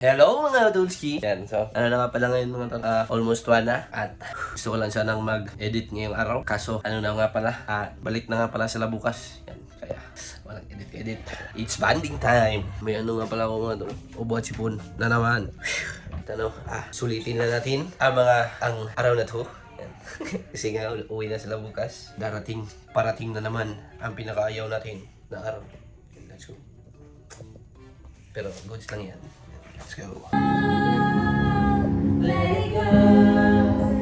Hello mga UTOLSKIE! Yan, so ano na nga pala ngayon mga tol, almost 1 na at gusto ko lang sanang mag-edit ngayong araw. Kaso ano na nga pala, balik na nga pala sila bukas. Yan, kaya walang edit. It's banding time! May ano nga pala ako mga tol, ubo at sipon na naman. At ano, sulitin na natin ang araw na to. Yan. Kasi nga uwi na sila bukas. Parating na naman ang pinakaayaw natin na araw. Let's go. Pero goods lang yan. Let's go. Let it go,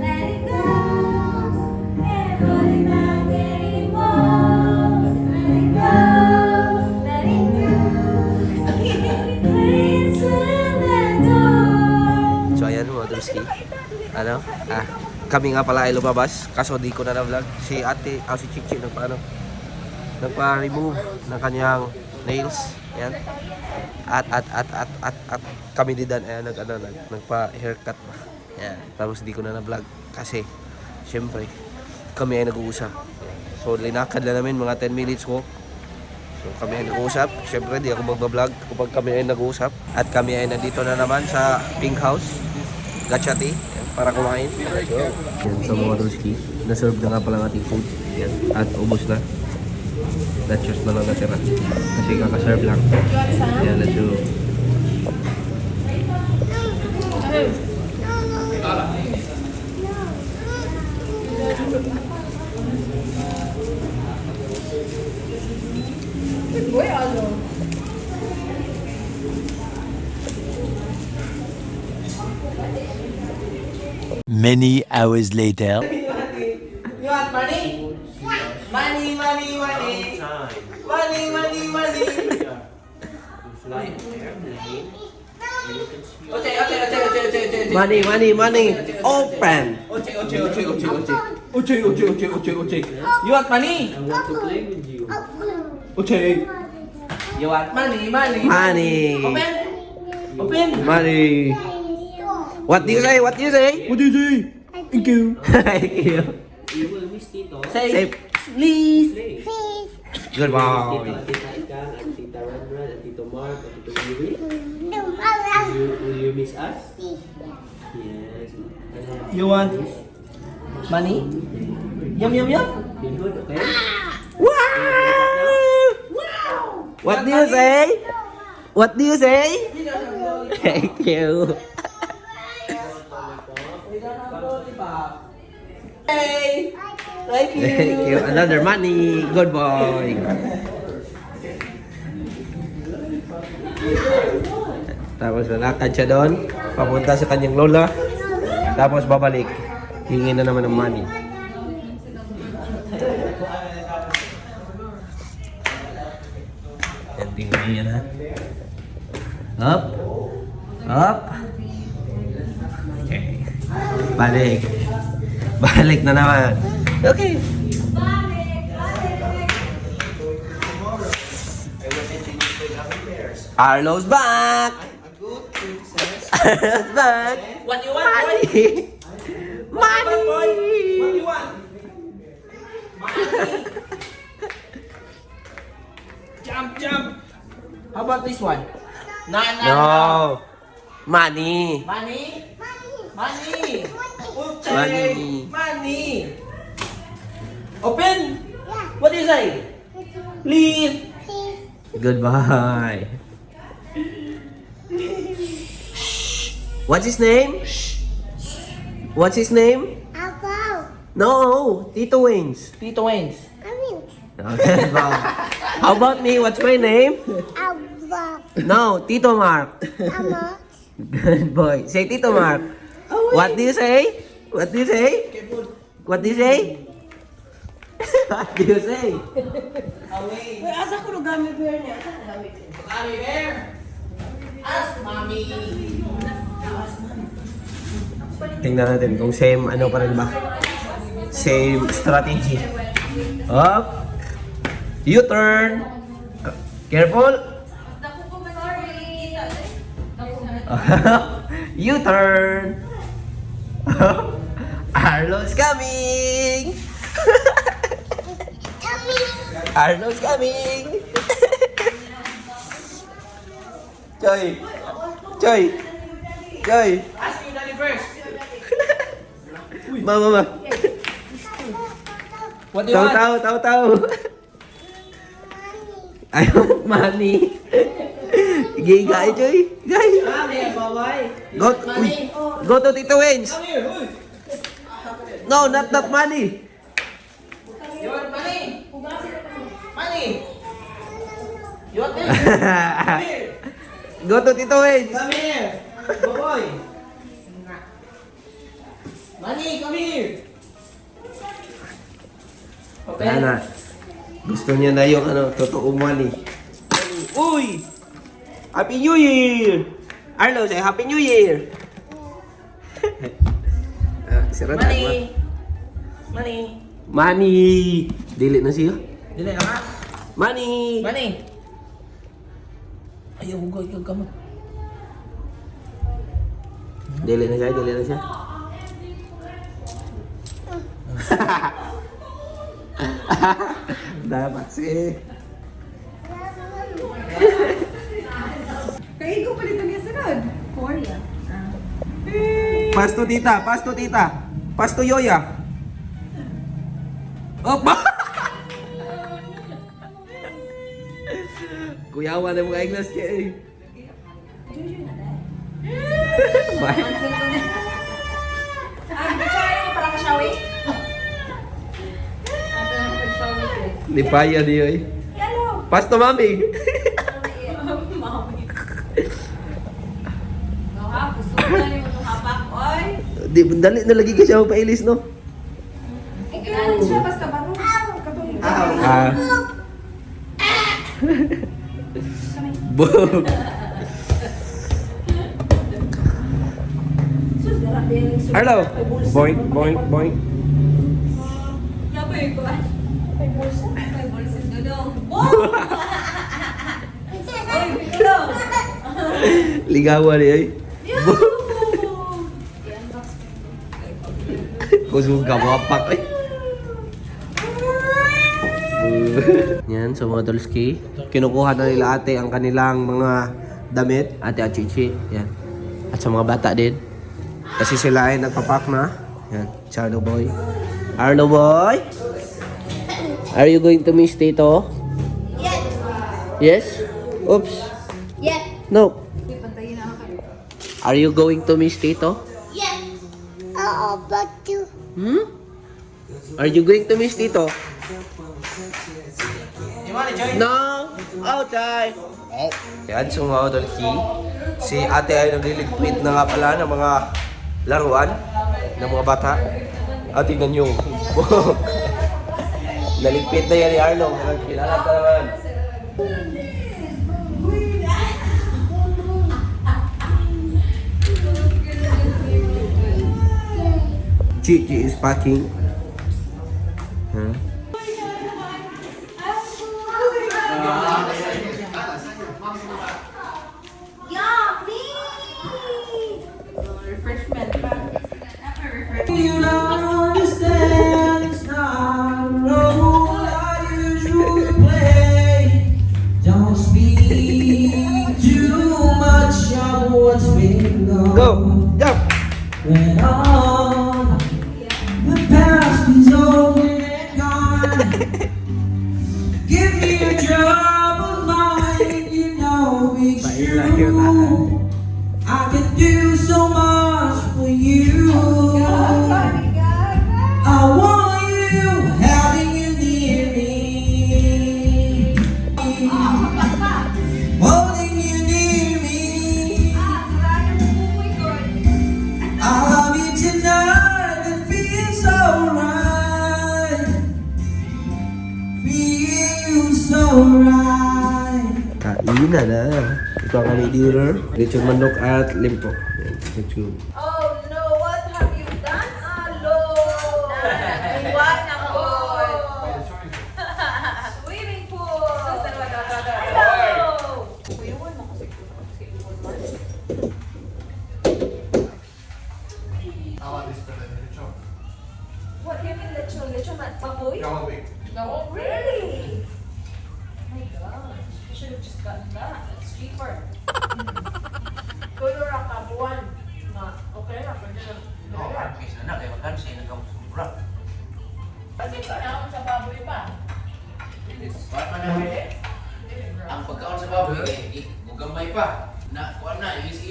let it go. Can't hold it back anymore. Let it go, let it go. Please let the door. So ayan mga UTOLSKIE. Ano? Kami nga pala ay lumabas. Kaso di ko na na-vlog. Si ate, si Chichi nagpa-remove ng kanyang nails. Ayan. At kami din ayan, nagpa-haircut pa. Ayan. Tapos di ko na na-vlog kasi syempre kami ay nag-uusap. So linakad lang namin mga 10 minutes walk. So kami ay nag-uusap. Syempre di ako magba-vlog kapag kami ay nag-uusap. At kami ay nandito na naman sa Pink House, Gachati, para kumain. So, yan sa mga UTOLSKIE. Na-serve na nga pala ng ating food. Yan. At ubos na. Nachos na lang natira. Kasi kaka-serve lang. Yan, let's go. Many hours later. You want money? Money, money, money. Money, money, money. Okay. Money. Open! Okay. You want money? I want to play with you. Okay. You want money? Money! Open. Money! What do you say? What do you say? Thank you. Thank you. Say, please. Goodbye. Tita Rendra, and Tito Mark, and Tito Yuri. Will you miss us? Yes. You want money? Yum. Be good, okay? What do you say? What do you say? Thank you. Hey. Thank you. Thank you. Another money. Good boy. Tapos lalakad siya doon. Papunta sa kanyang lola. Tapos babalik. Hingin na naman ng money. Yan, tingnan niyo yan ha. Up. Okay. Balik na naman. Okay. Arlo's back! Arlo's back! What you want, boy? Money! What Money! you want? Money. Jump. How about this one? No. Money! Money. Money. Money. Open. What do you say? Please. Goodbye. What's his name? What's his name? No, Tito Wayne's. Tito Wayne's. Okay, how about me? What's my name? No, Tito Mark. Good boy. Say Tito Mark. What do you say? What do you say? What do you say? What do you say? Away. Asa ko no gamit bear niya? Mommy bear. Ask mommy. Tingnan natin kung same ano pa rin ba. Same strategy. Up. U-turn. Careful. U-turn. Arlo's coming. Arlo's coming. Chơi. Joy. Ask you Daddy first. Mama. What do you want? Tahu. Ayaw, money. Gigay, Joy. Gay. Money, bye-bye. Go to Tito Wayne's. Come here, uy. No, not money. You want money? Money. You want this? Come here. Go to Tito Wayne's. Come here. Go boy. Money, come here. Wala na. Gusto niya na yung totoong money. Uy! Happy New Year! Arlo, say Happy New Year! Sira na. Money. Money! Dili na siya. Dili na ka? Money! Money. Ayaw, hugo, ikaw kamot. Dili na siya. Dapat sih. Kaya ko pala niya sunod. Korea. Pasto tita. Pasto yoya. Opa! Kuyawan na mga English kaya eh. Bye. Para ka shawi? Lipaya niyo eh. Pasto mami. Di dali na lagi ka siya magpailis no. Kailangan siya basta baro. Katong Ah. Boom. Hello. Boink. Yaboy ko ba? May bulsa? May bulsa dodong. Oy, dodong. Ligawan niya eh. Kusog ka mapak eh. Yan, so mga Tolski, kinukuha na nila ate ang kanilang mga damit, ate at chichi, yan. At sa mga bata din. Kasi sila ay nagpapak na. Yan, Arlo boy. Arlo boy? Are you going to miss Tito? Yes. Yes? Oops. Yes. No. Are you going to miss Tito? Yes. Oh, but you. Are you going to miss Tito? You wanna join? No! Outside! Yan, so mga Tolski, si ate ay nagliligpit na nga pala ng mga laruan ng mga bata. At tingnan nyo. Naligpit na yan ni Arlo. Kilala ka naman. Chichi is packing. Huh? Refreshment pa. You don't understand, it's not a role I usually play. Don't speak too much of what's been Go! gone. Jump! When all the past is over and gone, give me a troubled mind, you know it's true. I can do so much for you. I want you, having you near me, holding you near me. I love you tonight, it feels so right, feels so right. Kainan na. Ito ang aming dinner. Lechon manok at limpo. Yan, lechon. Oh no, what have you done, Alo? Iwan ako. Swimming pool. Hello. Iwan ako sa What do you mean lechon? Lechon baboy? No, really? Oh my gosh. You should have just gotten that. It's cheaper. Go to Rakabuan.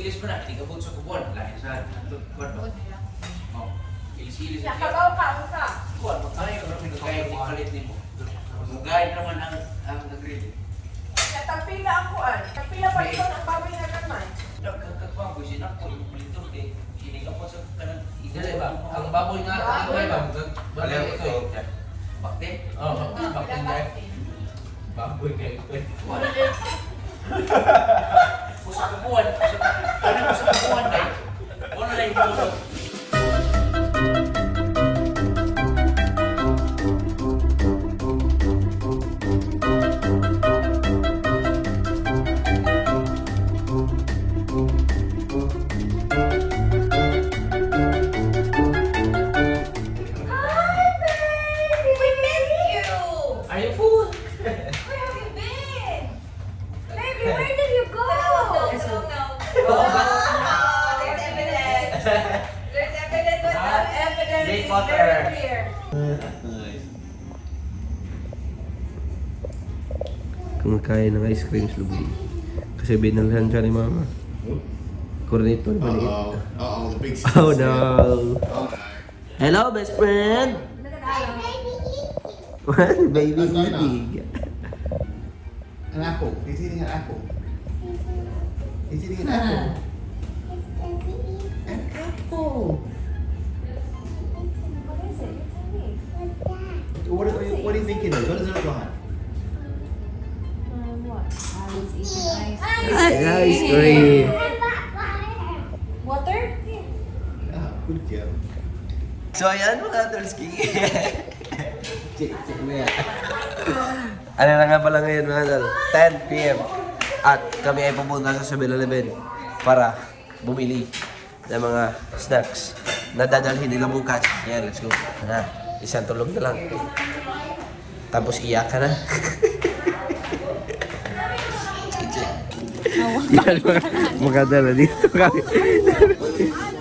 Ilis mo na, iligabot sa kubuan. Lahi sa kubuan ba? Oh, ilis-ilis. Nakabaw ka, usa. Kubuan, magkaya ka namin nagkaya ni kalit ni mo. Magkaya naman ang nag-ready. Natagpila ang kuan. Tagpila pa ito ang baboy na naman. Nagkakbaboy siya na po. Ito, iligabot sa kanan. Idali ba? Ang baboy nga, ang baboy ba? Balik ito eh. Bakte? Oo, bakte nga. Baboy nga ito eh. Pusa kubuan. Ano pusa kubuan dahil? Wala na yung bulog. Hi, baby! We miss you! Are you full? Where have you been? Baby, where did you go? No. There's evidence. There's evidence. What's evidence? Drink Is water. very clear. Kumakain ng ice cream sa lubi. Kasi binalhan siya ni mama. Cornito na maliit. Uh-oh, the big Oh no! Hello, best friend! What? Baby eating. An apple. He's eating an apple. He's eating an apple. An apple. What is it? You tell me. What are you thinking of? What does it look like? What? Ali's eating Ice cream! Water? Ah, good girl. So ayan mga UTOLSKIE. Check mo yan. Ano na nga pala ngayon mga tol? 10 p.m. At kami ay pupunta sa 7-Eleven para bumili ng mga snacks na dadalhin nila bukas. Ayan, let's go. Na, isang tulog na lang. Tapos iyak ka na. Yan mga tol, nandito kami.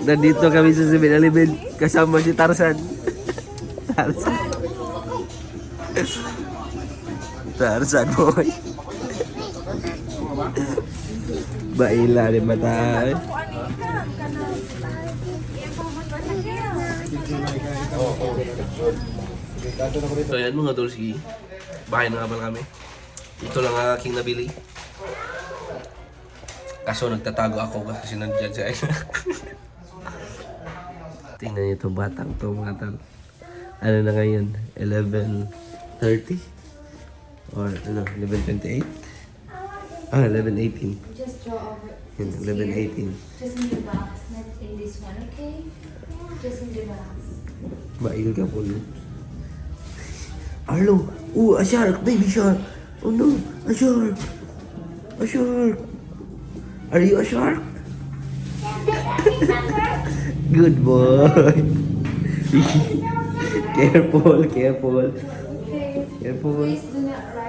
Nandito kami sa 7-Eleven kasama si Tarzan. Tarzan boy. Baila rin mata. So yan mga UTOLSKIE. Bahay na nga pala kami. Ito lang ang aking nabili. Kaso nagtatago ako kasi nandiyan siya. Tingnan niyo itong batang to mga tol. Ano na ngayon? 11:30? Or ano? 11:28? 11:18. Just draw over. Yun, 11:18. Just in the box, not in this one, okay? Just in the box. Bail ka po. Arlo! Oh, a shark! Baby shark! Oh no! A shark! A shark! Are you a shark? Good boy! Careful, careful. Okay. Careful. Please do not run.